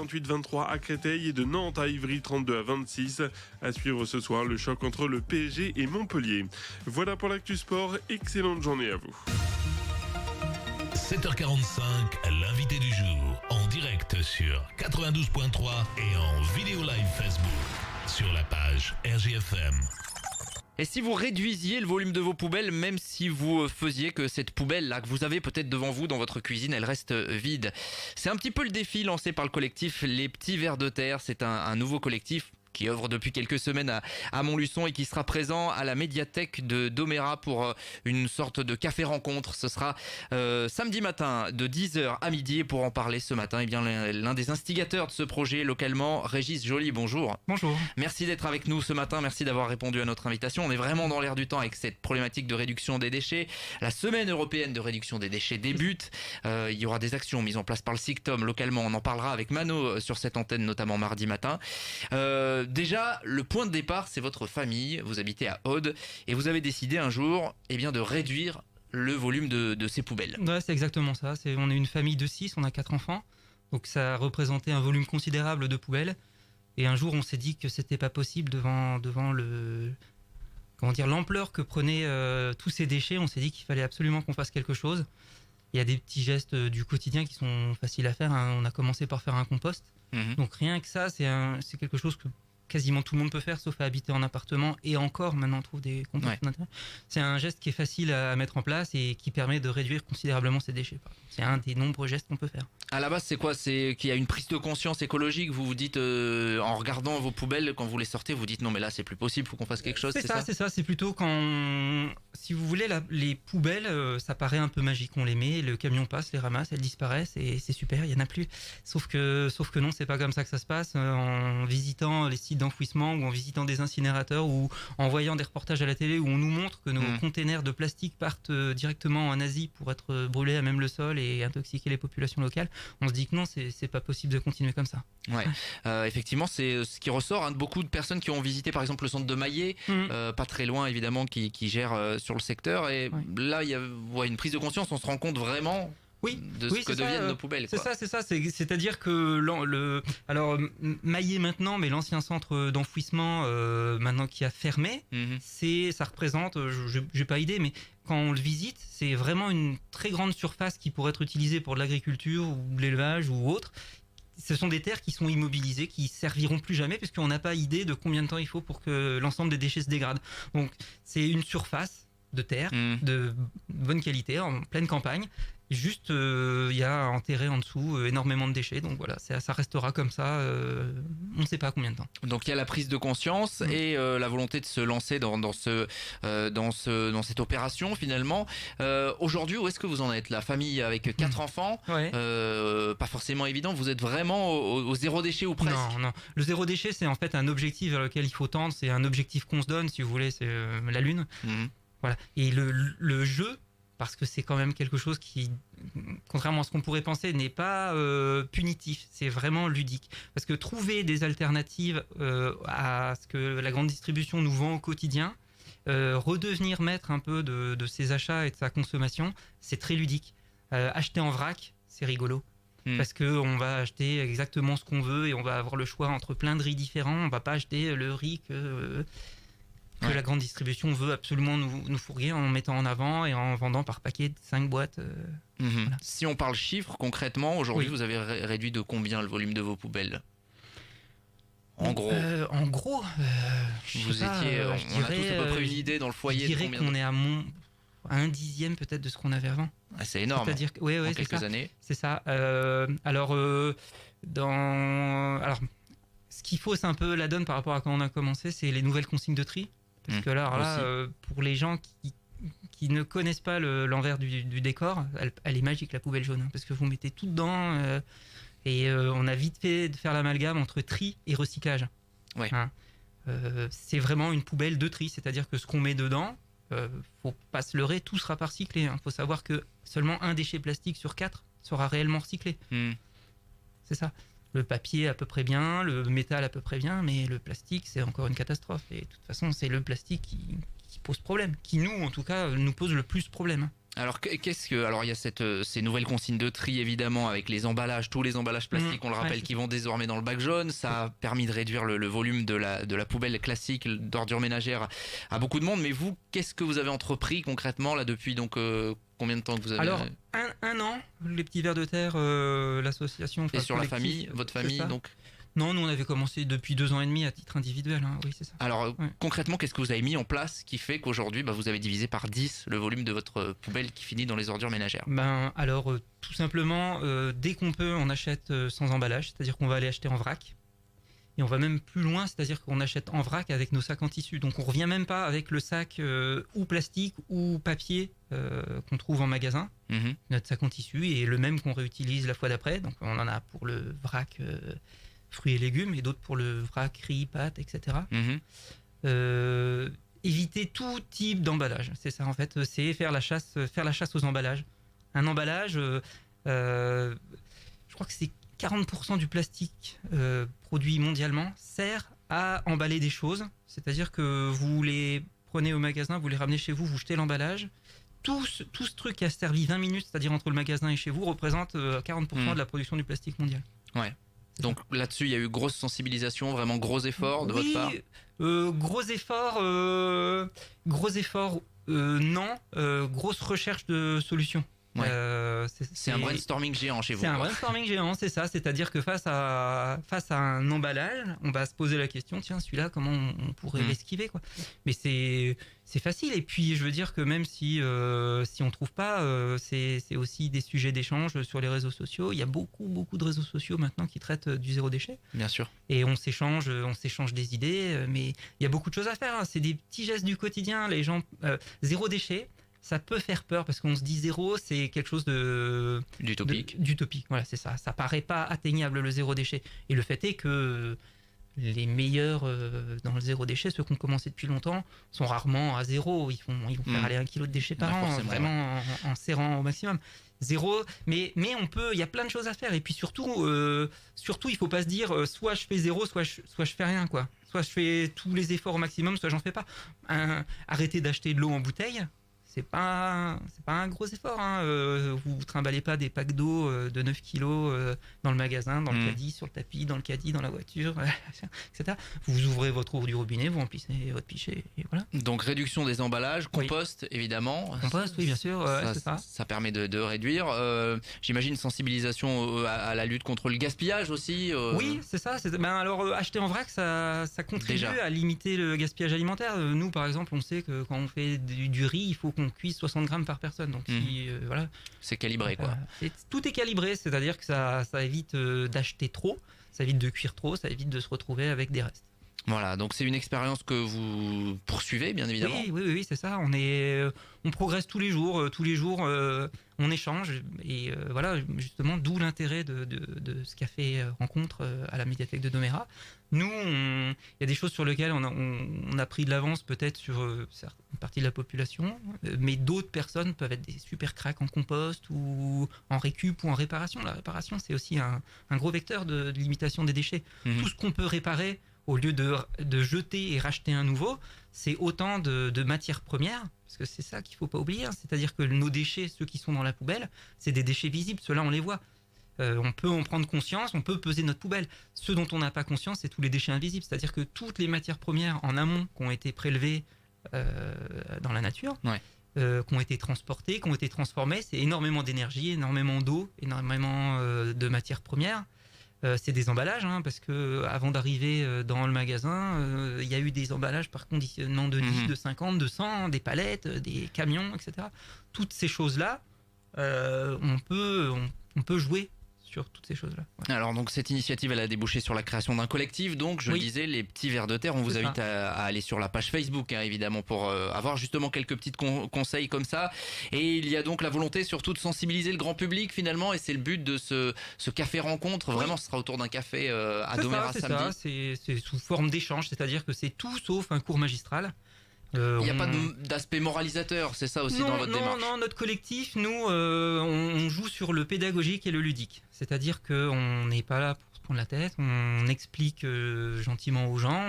28-23 à Créteil et de Nantes à Ivry 32-26. À suivre ce soir le choc entre le PSG et Montpellier. Voilà pour l'actu sport, excellente journée à vous. 7h45, l'invité du jour, en direct sur 92.3 et en vidéo live Facebook, sur la page RGFM. Et si vous réduisiez le volume de vos poubelles, même si vous faisiez que cette poubelle-là que vous avez peut-être devant vous dans votre cuisine, elle reste vide. C'est un petit peu le défi lancé par le collectif Les Petits Vers de Terre. C'est un nouveau collectif qui œuvre depuis quelques semaines à Montluçon et qui sera présent à la médiathèque de Domérat pour une sorte de café-rencontre. Ce sera samedi matin de 10h à midi. Et pour en parler ce matin, eh bien, l'un des instigateurs de ce projet localement, Régis Joly, bonjour. Bonjour. Merci d'être avec nous ce matin, merci d'avoir répondu à notre invitation. On est vraiment dans l'air du temps avec cette problématique de réduction des déchets. La semaine européenne de réduction des déchets débute. Il y aura des actions mises en place par le SICTOM localement. On en parlera avec Mano sur cette antenne, notamment mardi matin. Déjà, le point de départ, c'est votre famille. Vous habitez à Aude et vous avez décidé un jour de réduire le volume de ces poubelles. Ouais, c'est exactement ça. On est une famille de 6, on a 4 enfants. Donc ça représentait un volume considérable de poubelles. Et un jour, on s'est dit que c'était pas possible devant l'ampleur que prenaient tous ces déchets. On s'est dit qu'il fallait absolument qu'on fasse quelque chose. Il y a des petits gestes du quotidien qui sont faciles à faire. On a commencé par faire un compost. Donc rien que ça, c'est quelque chose que quasiment tout le monde peut faire, sauf à habiter en appartement. Et encore, maintenant, on trouve des composts d'intérieur. C'est un geste qui est facile à mettre en place et qui permet de réduire considérablement ces déchets. C'est un des nombreux gestes qu'on peut faire. À la base, c'est quoi? C'est qu'il y a une prise de conscience écologique. Vous vous dites, en regardant vos poubelles, quand vous les sortez, vous dites non, mais là, c'est plus possible, faut qu'on fasse quelque chose. C'est ça. C'est plutôt si vous voulez, les poubelles, ça paraît un peu magique. On les met, le camion passe, les ramasse, elles disparaissent et c'est super, il y en a plus. Sauf que non, c'est pas comme ça que ça se passe. En visitant les sites d'enfouissement ou en visitant des incinérateurs ou en voyant des reportages à la télé où on nous montre que nos containers de plastique partent directement en Asie pour être brûlés à même le sol et intoxiquer les populations locales, on se dit que non, c'est pas possible de continuer comme ça. Ouais. Effectivement, c'est ce qui ressort de beaucoup de personnes qui ont visité par exemple le centre de Maillet, pas très loin évidemment, qui gère sur le secteur. Et là, il y a une prise de conscience, on se rend compte vraiment de ce que deviennent nos poubelles. C'est ça. C'est-à-dire que Maillet maintenant, mais l'ancien centre d'enfouissement maintenant qui a fermé, ça représente, j'ai pas idée, mais quand on le visite, c'est vraiment une très grande surface qui pourrait être utilisée pour de l'agriculture ou de l'élevage ou autre. Ce sont des terres qui sont immobilisées, qui serviront plus jamais, puisqu'on n'a pas idée de combien de temps il faut pour que l'ensemble des déchets se dégradent. Donc, c'est une surface de terre de bonne qualité, en pleine campagne. Juste, il y a enterré en dessous énormément de déchets. Donc voilà, ça restera comme ça. On ne sait pas combien de temps. Donc il y a la prise de conscience et la volonté de se lancer dans cette opération finalement. Aujourd'hui, où est-ce que vous en êtes? La famille avec 4 enfants, pas forcément évident. Vous êtes vraiment au zéro déchet ou presque? Non. Le zéro déchet, c'est en fait un objectif vers lequel il faut tendre. C'est un objectif qu'on se donne, si vous voulez. C'est la Lune. Voilà. Et le jeu, parce que c'est quand même quelque chose qui, contrairement à ce qu'on pourrait penser, n'est pas punitif, c'est vraiment ludique. Parce que trouver des alternatives à ce que la grande distribution nous vend au quotidien, redevenir maître un peu de ses achats et de sa consommation, c'est très ludique. Acheter en vrac, c'est rigolo. Parce que on va acheter exactement ce qu'on veut et on va avoir le choix entre plein de riz différents. On va pas acheter le riz que la grande distribution veut absolument nous fourguer en mettant en avant et en vendant par paquet de 5 boîtes. Voilà. Si on parle chiffres, concrètement, aujourd'hui, vous avez réduit de combien le volume de vos poubelles? En gros, vous étiez, on a tous à peu près une idée dans le foyer. Je dirais qu'on est à un dixième peut-être de ce qu'on avait avant. Ah, c'est énorme. C'est-à-dire que, en quelques années. C'est ça. Ce qu'il faut, c'est un peu la donne par rapport à quand on a commencé, c'est les nouvelles consignes de tri. Parce que là, pour les gens qui ne connaissent pas l'envers du décor, elle est magique, la poubelle jaune, parce que vous mettez tout dedans et on a vite fait de faire l'amalgame entre tri et recyclage. C'est vraiment une poubelle de tri, c'est-à-dire que ce qu'on met dedans, faut pas se leurrer, tout sera pas recyclé. Faut savoir que seulement un déchet plastique sur 4 sera réellement recyclé. C'est ça. Le papier à peu près bien, le métal à peu près bien, mais le plastique, c'est encore une catastrophe. Et de toute façon, c'est le plastique qui pose problème, qui nous, en tout cas, nous pose le plus problème. Alors alors il y a ces nouvelles consignes de tri évidemment avec les emballages, tous les emballages plastiques, on le rappelle, qui vont désormais dans le bac jaune. Ça a permis de réduire le volume de la poubelle classique d'ordures ménagères à beaucoup de monde. Mais vous, qu'est-ce que vous avez entrepris concrètement là depuis combien de temps que vous avez? Alors un an, les petits vers de terre, l'association. Et sur la famille, votre famille donc? Non, nous on avait commencé depuis 2 ans et demi à titre individuel, hein. Oui c'est ça. Alors concrètement, qu'est-ce que vous avez mis en place qui fait qu'aujourd'hui vous avez divisé par 10 le volume de votre poubelle qui finit dans les ordures ménagères? Alors tout simplement, dès qu'on peut on achète sans emballage, c'est-à-dire qu'on va aller acheter en vrac. Et on va même plus loin, c'est-à-dire qu'on achète en vrac avec nos sacs en tissu. Donc on revient même pas avec le sac ou plastique ou papier qu'on trouve en magasin. Notre sac en tissu est le même qu'on réutilise la fois d'après. Donc on en a pour le vrac fruits et légumes et d'autres pour le vrac riz, pâtes, etc. Éviter tout type d'emballage. C'est ça en fait, c'est faire la chasse aux emballages. Un emballage, je crois que c'est 40% du plastique produit mondialement sert à emballer des choses. C'est-à-dire que vous les prenez au magasin, vous les ramenez chez vous, vous jetez l'emballage. Tout ce truc qui a servi 20 minutes, c'est-à-dire entre le magasin et chez vous, représente 40% de la production du plastique mondial. Ouais. Donc là-dessus, il y a eu grosse sensibilisation, vraiment gros effort de votre part. Gros effort, non. Grosse recherche de solutions. Ouais. C'est un brainstorming géant chez vous. C'est un brainstorming géant, c'est ça. C'est-à-dire que face à un emballage, on va se poser la question, tiens, celui-là, comment on pourrait l'esquiver, quoi. Mais c'est facile. Et puis, je veux dire que même si on trouve pas, c'est aussi des sujets d'échange sur les réseaux sociaux. Il y a beaucoup de réseaux sociaux maintenant qui traitent du zéro déchet. Bien sûr. Et on s'échange des idées, mais il y a beaucoup de choses à faire, hein. C'est des petits gestes du quotidien. Les gens, zéro déchet. Ça peut faire peur parce qu'on se dit zéro, c'est quelque chose d'utopique. Voilà, c'est ça. Ça paraît pas atteignable le zéro déchet. Et le fait est que les meilleurs dans le zéro déchet, ceux qui ont commencé depuis longtemps, sont rarement à zéro. Ils vont faire aller 1 kilo de déchets par an, vraiment en serrant au maximum. Zéro, mais il y a plein de choses à faire. Et puis surtout, il faut pas se dire soit je fais zéro, soit je fais rien, quoi. Soit je fais tous les efforts au maximum, soit j'en fais pas. Arrêtez d'acheter de l'eau en bouteille. C'est pas un gros effort, hein. Vous trimballez pas des packs d'eau de 9 kilos dans le magasin, dans le caddie, sur le tapis, dans le caddie, dans la voiture, etc. Vous ouvrez votre eau du robinet, vous remplissez votre pichet et voilà. Donc réduction des emballages, compost évidemment. Compost, oui bien sûr. Ça permet de réduire. J'imagine sensibilisation à la lutte contre le gaspillage aussi. Oui, c'est ça. Alors acheter en vrac, ça contribue à limiter le gaspillage alimentaire. Nous par exemple, on sait que quand on fait du riz, il faut qu'on cuise 60 grammes par personne. Donc voilà. C'est calibré quoi. Tout est calibré, c'est-à-dire que ça évite d'acheter trop, ça évite de cuire trop, ça évite de se retrouver avec des restes. Voilà, donc c'est une expérience que vous poursuivez bien évidemment. Oui, c'est ça. On progresse tous les jours, on échange et voilà, justement, d'où l'intérêt de ce café rencontre à la médiathèque de Domérat. Nous, il y a des choses sur lesquelles on a pris de l'avance peut-être sur une partie de la population, mais d'autres personnes peuvent être des super cracks en compost ou en récup ou en réparation. La réparation, c'est aussi un gros vecteur de limitation des déchets. Tout ce qu'on peut réparer, au lieu de jeter et racheter un nouveau, c'est autant de matières premières, parce que c'est ça qu'il ne faut pas oublier, hein. C'est-à-dire que nos déchets, ceux qui sont dans la poubelle, c'est des déchets visibles, ceux-là on les voit. On peut en prendre conscience, on peut peser notre poubelle. Ce dont on n'a pas conscience, c'est tous les déchets invisibles, c'est-à-dire que toutes les matières premières en amont qui ont été prélevées dans la nature, qui ont été transportées, qui ont été transformées, c'est énormément d'énergie, énormément d'eau, énormément de matières premières. C'est des emballages, hein, parce que avant d'arriver dans le magasin, il y a eu des emballages par conditionnement de 10, de 50, de 100, des palettes, des camions, etc. Toutes ces choses-là, on peut jouer sur toutes ces choses-là. Ouais. Alors donc cette initiative, elle a débouché sur la création d'un collectif. Donc je le disais, les petits vers de terre. On vous invite à aller sur la page Facebook, hein, évidemment, pour avoir justement quelques petits conseils comme ça. Et il y a donc la volonté surtout de sensibiliser le grand public finalement. Et c'est le but de ce café rencontre. Vraiment, ce sera autour d'un café à Domérat samedi. C'est sous forme d'échange, c'est-à-dire que c'est tout sauf un cours magistral. Il n'y a pas d'aspect moralisateur, c'est ça aussi dans votre démarche? Non, notre collectif, nous, on joue sur le pédagogique et le ludique. C'est-à-dire qu'on n'est pas là pour se prendre la tête, on explique gentiment aux gens,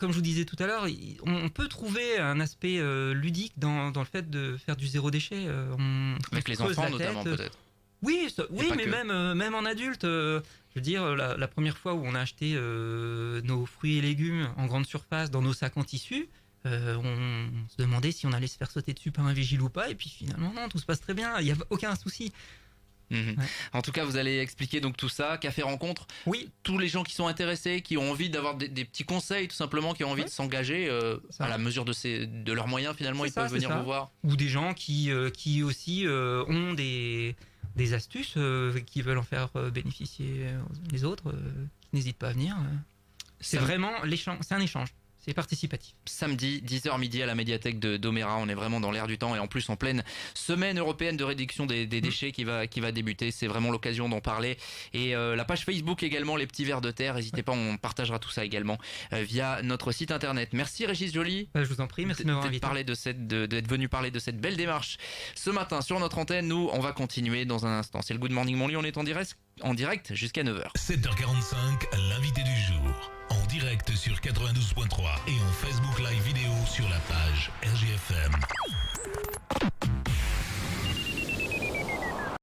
comme je vous disais tout à l'heure, on peut trouver un aspect ludique dans le fait de faire du zéro déchet. Avec les enfants notamment peut-être. Oui, mais que. même en adulte. Je veux dire, la première fois où on a acheté nos fruits et légumes en grande surface dans nos sacs en tissu, on se demandait si on allait se faire sauter dessus par un vigile ou pas, et puis finalement non, tout se passe très bien, il n'y a aucun souci. Ouais. En tout cas, vous allez expliquer donc tout ça, Café Rencontre. Oui. Tous les gens qui sont intéressés, qui ont envie d'avoir des petits conseils, tout simplement, qui ont envie de s'engager à la mesure de leurs moyens, finalement, peuvent venir vous voir. Ou des gens qui aussi ont des astuces, qui veulent en faire bénéficier les autres, qui n'hésitent pas à venir. C'est vraiment c'est un échange. C'est participatif. Samedi, 10h midi à la médiathèque de Domérat. On est vraiment dans l'air du temps et en plus en pleine semaine européenne de réduction des déchets qui va débuter. C'est vraiment l'occasion d'en parler. Et la page Facebook également, les petits vers de terre. N'hésitez pas, on partagera tout ça également via notre site internet. Merci Régis Joly. Je vous en prie, merci de m'avoir invité. D'être venu parler de cette belle démarche ce matin sur notre antenne. Nous, on va continuer dans un instant. C'est le Good Morning Monly. On est en direct jusqu'à 9h. 7h45, l'invité du jour. En direct sur 92.3 et en Facebook Live vidéo sur la page RGFM.